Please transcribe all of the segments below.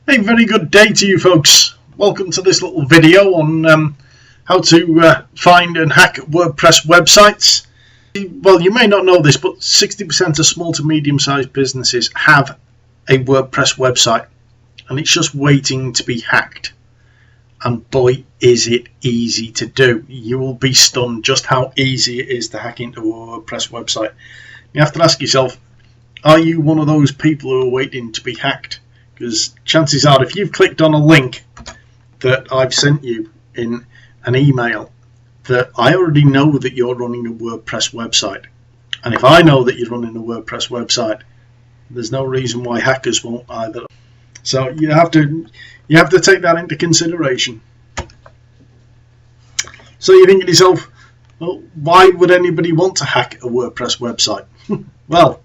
Hey, very good day to you folks. Welcome to this little video on how to find and hack WordPress websites. Well, you may not know this, but 60% of small to medium-sized businesses have a WordPress website, and it's just waiting to be hacked. And boy, is it easy to do. You will be stunned just how easy it is to hack into a WordPress website. You have to ask yourself, are you one of those people who are waiting to be hacked? Because chances are, if you've clicked on a link that I've sent you in an email, that I already know that you're running a WordPress website. And if I know that you're running a WordPress website, there's no reason why hackers won't either. So you have to take that into consideration. So you're thinking to yourself, well, why would anybody want to hack a WordPress website? Well,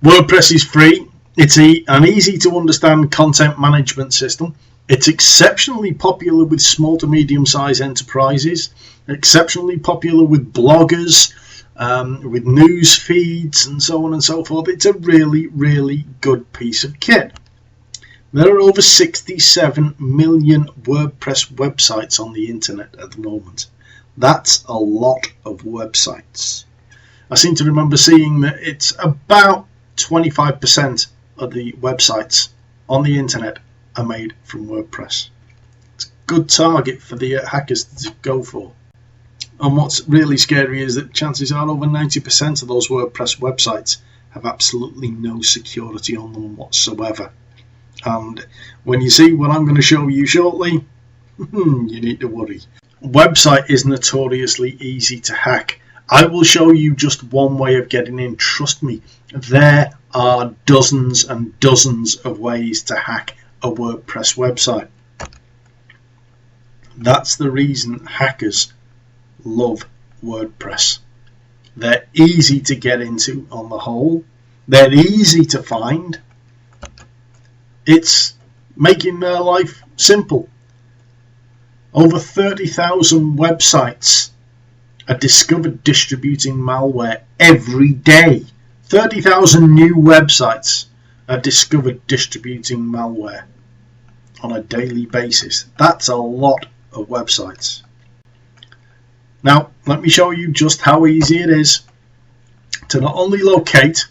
WordPress is free. It's an easy to understand content management system. It's exceptionally popular with small to medium sized enterprises, exceptionally popular with bloggers, with news feeds and so on and so forth. It's a really, really good piece of kit. There are over 67 million WordPress websites on the internet at the moment. That's a lot of websites. I seem to remember seeing that it's about 25% of the websites on the internet are made from WordPress. It's a good target for the hackers to go for. And what's really scary is that chances are over 90% of those WordPress websites have absolutely no security on them whatsoever. And when you see what I'm going to show you shortly, you need to worry. A website is notoriously easy to hack. I will show you just one way of getting in. Trust me, there are dozens and dozens of ways to hack a WordPress website. That's the reason hackers love WordPress. They're easy to get into on the whole. They're easy to find. It's making their life simple. Over 30,000 websites are discovered distributing malware every day. 30,000 new websites are discovered distributing malware on a daily basis. That's a lot of websites. Now, let me show you just how easy it is to not only locate,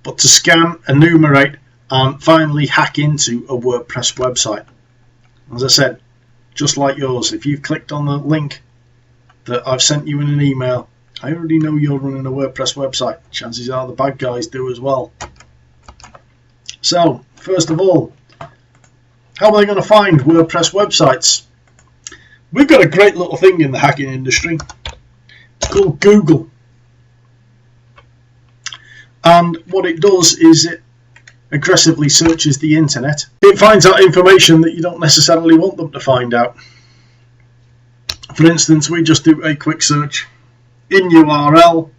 but to scan, enumerate, and finally hack into a WordPress website. As I said, just like yours, if you've clicked on the link that I've sent you in an email, I already know you're running a WordPress website. Chances are the bad guys do as well. So, first of all, how are they going to find WordPress websites? We've got a great little thing in the hacking industry. It's called Google. And what it does is it aggressively searches the internet. It finds out information that you don't necessarily want them to find out. For instance, we just do a quick search in URL,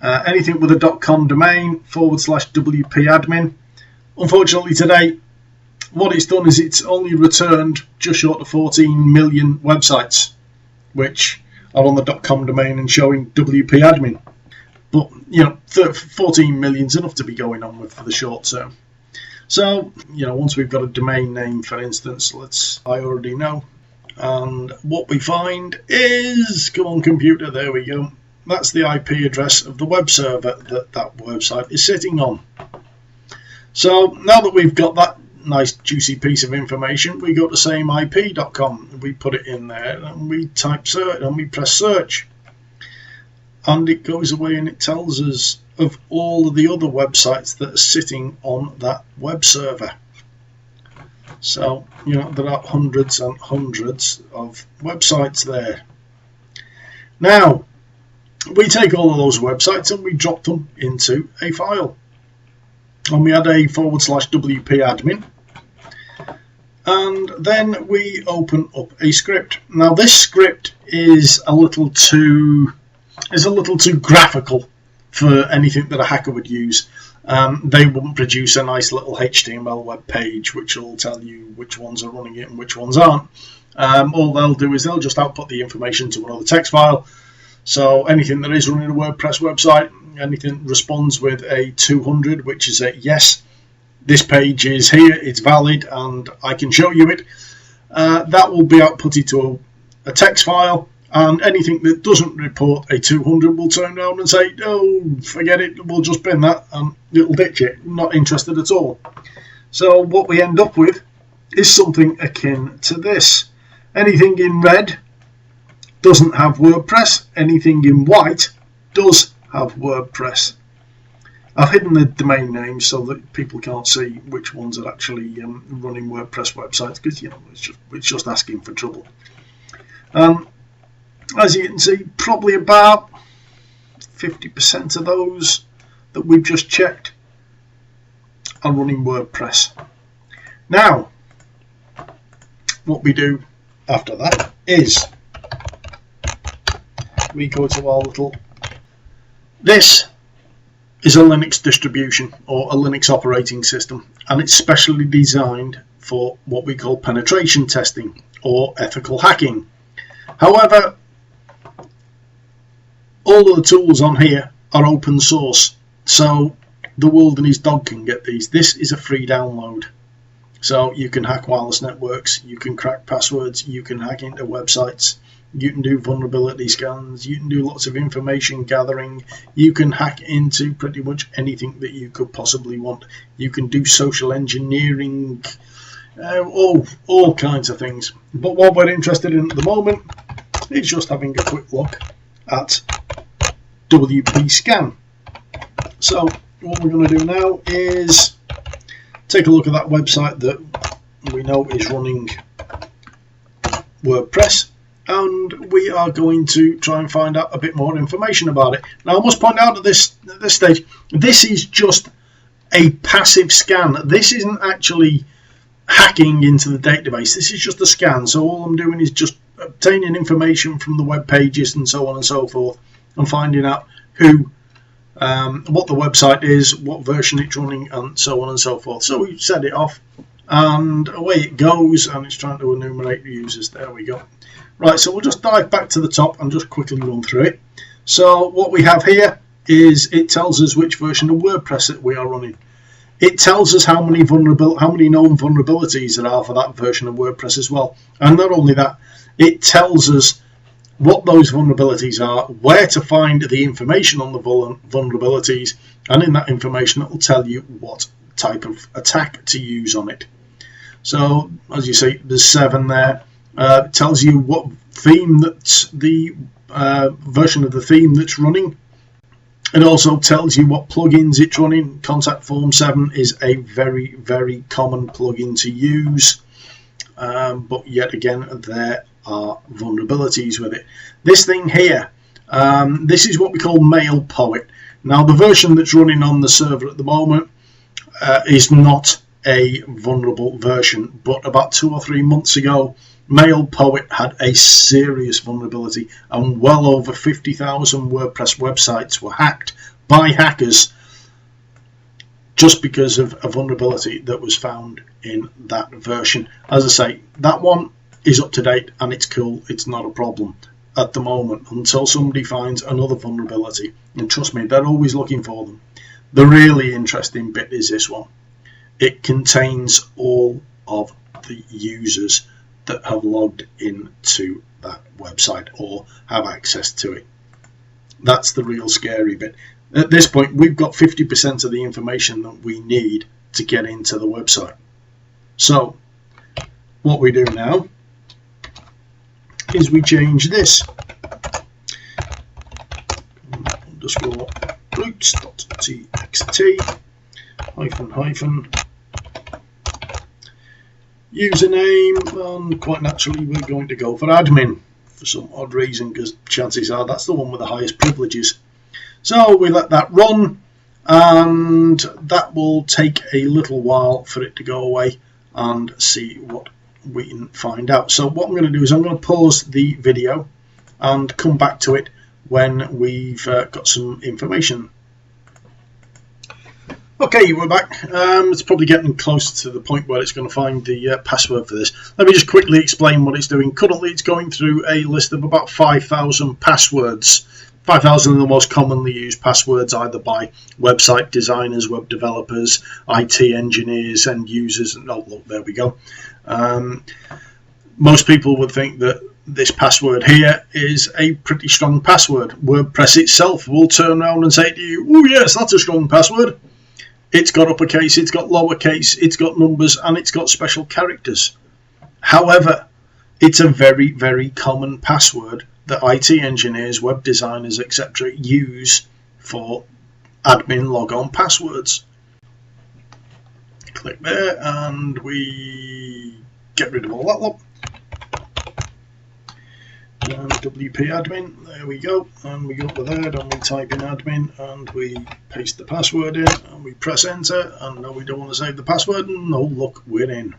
anything with a .com domain /WP admin. Unfortunately today, what it's done is it's only returned just short of 14 million websites which are on the .com domain and showing WP admin. But you know, 14 million is enough to be going on with for the short term. So you know, once we've got a domain name, for instance, I already know. And what we find is, come on computer, there we go. That's the IP address of the web server that website is sitting on. So now that we've got that nice juicy piece of information, we go to sameip.com, we put it in there and we type search and we press search. And it goes away and it tells us of all of the other websites that are sitting on that web server. So, you know, there are hundreds and hundreds of websites there. Now, we take all of those websites and we drop them into a file. And we add a /WP admin. And then we open up a script. Now, this script is a little too graphical for anything that a hacker would use. They wouldn't produce a nice little HTML web page which will tell you which ones are running it and which ones aren't. All they'll do is they'll just output the information to another text file. So anything that is running a WordPress website, anything responds with a 200, which is a yes, this page is here, it's valid, and I can show you it. That will be outputted to a text file, and anything that doesn't report a 200 will turn around and say, oh, forget it, we'll just bin that, and it'll ditch it. Not interested at all. So what we end up with is something akin to this. Anything in red doesn't have WordPress. Anything in white does have WordPress. I've hidden the domain names so that people can't see which ones are actually running WordPress websites, because it's just asking for trouble. As you can see, probably about 50% of those that we've just checked are running WordPress. Now, what we do after that is we go to our little... This is a Linux distribution or a Linux operating system, and it's specially designed for what we call penetration testing or ethical hacking. However, all of the tools on here are open source, so the world and his dog can get these. This is a free download, so you can hack wireless networks, you can crack passwords, you can hack into websites, you can do vulnerability scans, you can do lots of information gathering, you can hack into pretty much anything that you could possibly want. You can do social engineering, all kinds of things. But what we're interested in at the moment is just having a quick look at WP Scan. So what we're going to do now is take a look at that website that we know is running WordPress, and we are going to try and find out a bit more information about it. Now I must point out at this stage, this is just a passive scan. This isn't actually hacking into the database. This is just a scan. So all I'm doing is just obtaining information from the web pages and so on and so forth, and finding out who, what the website is, what version it's running, and so on and so forth. So we set it off, and away it goes, and it's trying to enumerate the users. There we go. Right, so we'll just dive back to the top and just quickly run through it. So what we have here is it tells us which version of WordPress that we are running. It tells us how many known vulnerabilities there are for that version of WordPress as well. And not only that, it tells us what those vulnerabilities are, where to find the information on the vulnerabilities, and in that information it will tell you what type of attack to use on it. So as you see, there's 7 there. It tells you what theme that's the version of the theme that's running. It also tells you what plugins it's running. Contact Form 7 is a very, very common plugin to use, but yet again there are vulnerabilities with it. This thing here, this is what we call Mail Poet. Now the version that's running on the server at the moment is not a vulnerable version, but about 2 or 3 months ago Mail Poet had a serious vulnerability, and well over 50,000 WordPress websites were hacked by hackers just because of a vulnerability that was found in that version. As I say, that one is up to date and it's cool. It's not a problem at the moment until somebody finds another vulnerability, and trust me, they're always looking for them. The really interesting bit is this one. It contains all of the users that have logged into that website or have access to it. That's the real scary bit. At this point, we've got 50% of the information that we need to get into the website. So what we do now is we change this. Underscore roots.txt hyphen username, and quite naturally we're going to go for admin for some odd reason, because chances are that's the one with the highest privileges. So we let that run, and that will take a little while for it to go away and see what we can find out. So what I'm going to do is I'm going to pause the video and come back to it when we've got some information. Okay, we're back. It's probably getting close to the point where it's going to find the password for this. Let me just quickly explain what it's doing. Currently it's going through a list of about 5,000 passwords 5,000 of the most commonly used passwords either by website designers, web developers, IT engineers, end users. And oh, look, there we go. Most people would think that this password here is a pretty strong password. WordPress itself will turn around and say to you, oh yes, that's a strong password. It's got uppercase, it's got lowercase, it's got numbers, and it's got special characters. However, it's a very, very common password that IT engineers, web designers, etc. use for admin logon passwords. Click there and we get rid of all that lot. And WP admin, there we go, and we go to there and we type in admin and we paste the password in and we press enter, and no, we don't want to save the password, and no, look, we're in.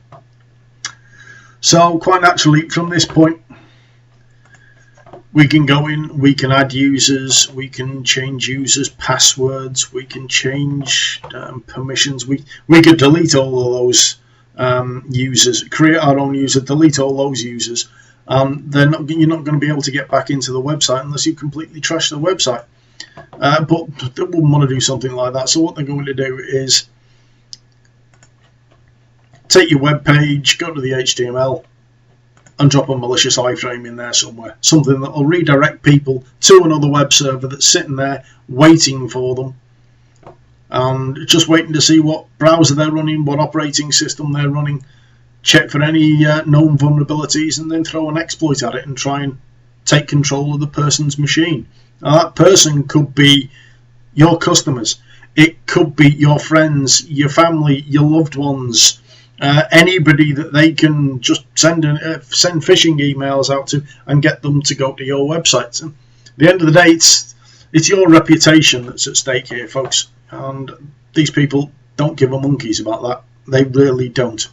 So quite naturally from this point we can go in, we can add users, we can change users' passwords, we can change permissions, we could delete all of those users, create our own user, delete all those users. You're not going to be able to get back into the website unless you completely trash the website. But they wouldn't want to do something like that. So what they're going to do is take your web page, go to the HTML, and drop a malicious iframe in there somewhere. Something that will redirect people to another web server that's sitting there waiting for them, and just waiting to see what browser they're running, what operating system they're running, check for any known vulnerabilities, and then throw an exploit at it and try and take control of the person's machine. Now, that person could be your customers, it could be your friends, your family, your loved ones, anybody that they can just send phishing emails out to and get them to go to your website. And at the end of the day, it's your reputation that's at stake here, folks, and these people don't give a monkeys about that. They really don't.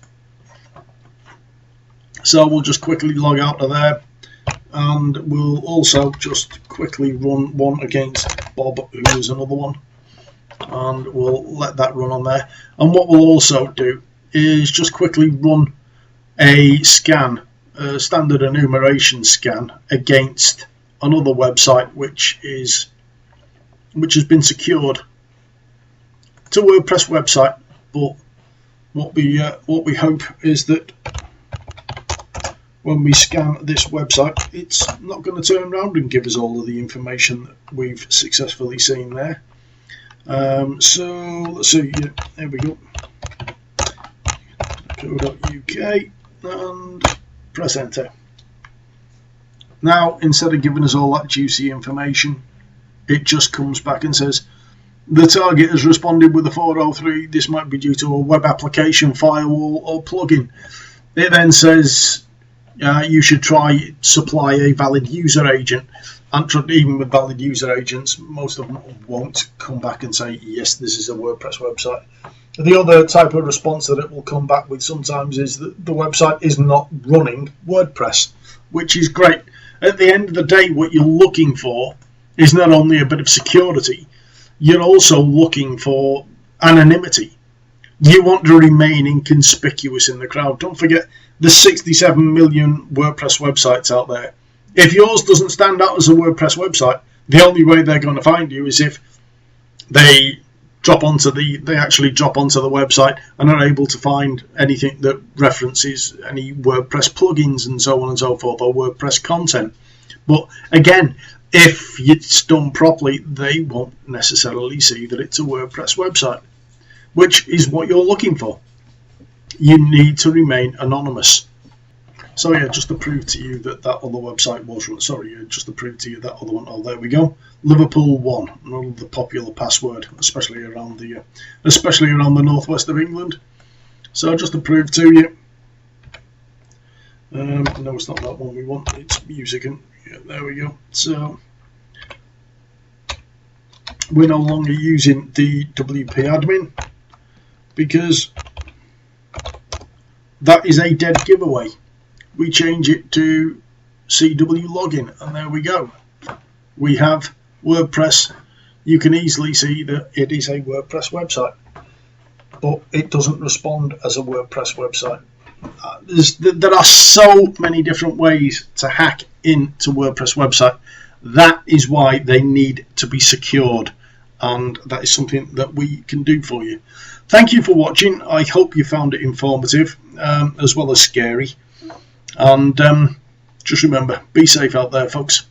So we'll just quickly log out of there, and we'll also just quickly run one against Bob, who is another one, and we'll let that run on there. And what we'll also do is just quickly run a scan, a standard enumeration scan, against another website which has been secured to a WordPress website. But what we hope is that when we scan this website, it's not going to turn around and give us all of the information that we've successfully seen there. So let's see, there we go. .co.uk and press enter. Now, instead of giving us all that juicy information, it just comes back and says the target has responded with a 403. This might be due to a web application, firewall, or plugin. It then says you should try supply a valid user agent, and even with valid user agents, most of them won't come back and say yes, this is a WordPress website. The other type of response that it will come back with sometimes is that the website is not running WordPress, which is great. At the end of the day, what you're looking for is not only a bit of security, you're also looking for anonymity. You want to remain inconspicuous in the crowd. Don't forget, there's 67 million WordPress websites out there. If yours doesn't stand out as a WordPress website, the only way they're going to find you is if they actually drop onto the website and are able to find anything that references any WordPress plugins and so on and so forth, or WordPress content. But again, if it's done properly, they won't necessarily see that it's a WordPress website, which is what you're looking for. You need to remain anonymous. So yeah, just to prove to you that other website was run. Sorry, just to prove to you that other one. Oh, there we go. Liverpool 1, another popular password, especially around the northwest of England. So just to prove to you. No, it's not that one we want. It's music. Yeah, there we go. So we're no longer using the WP admin because that is a dead giveaway. We change it to CW login, and there we go. We have WordPress. You can easily see that it is a WordPress website, but it doesn't respond as a WordPress website. There are so many different ways to hack into WordPress website. That is why they need to be secured, and that is something that we can do for you. Thank you for watching. I hope you found it informative as well as scary, and just remember, be safe out there, folks.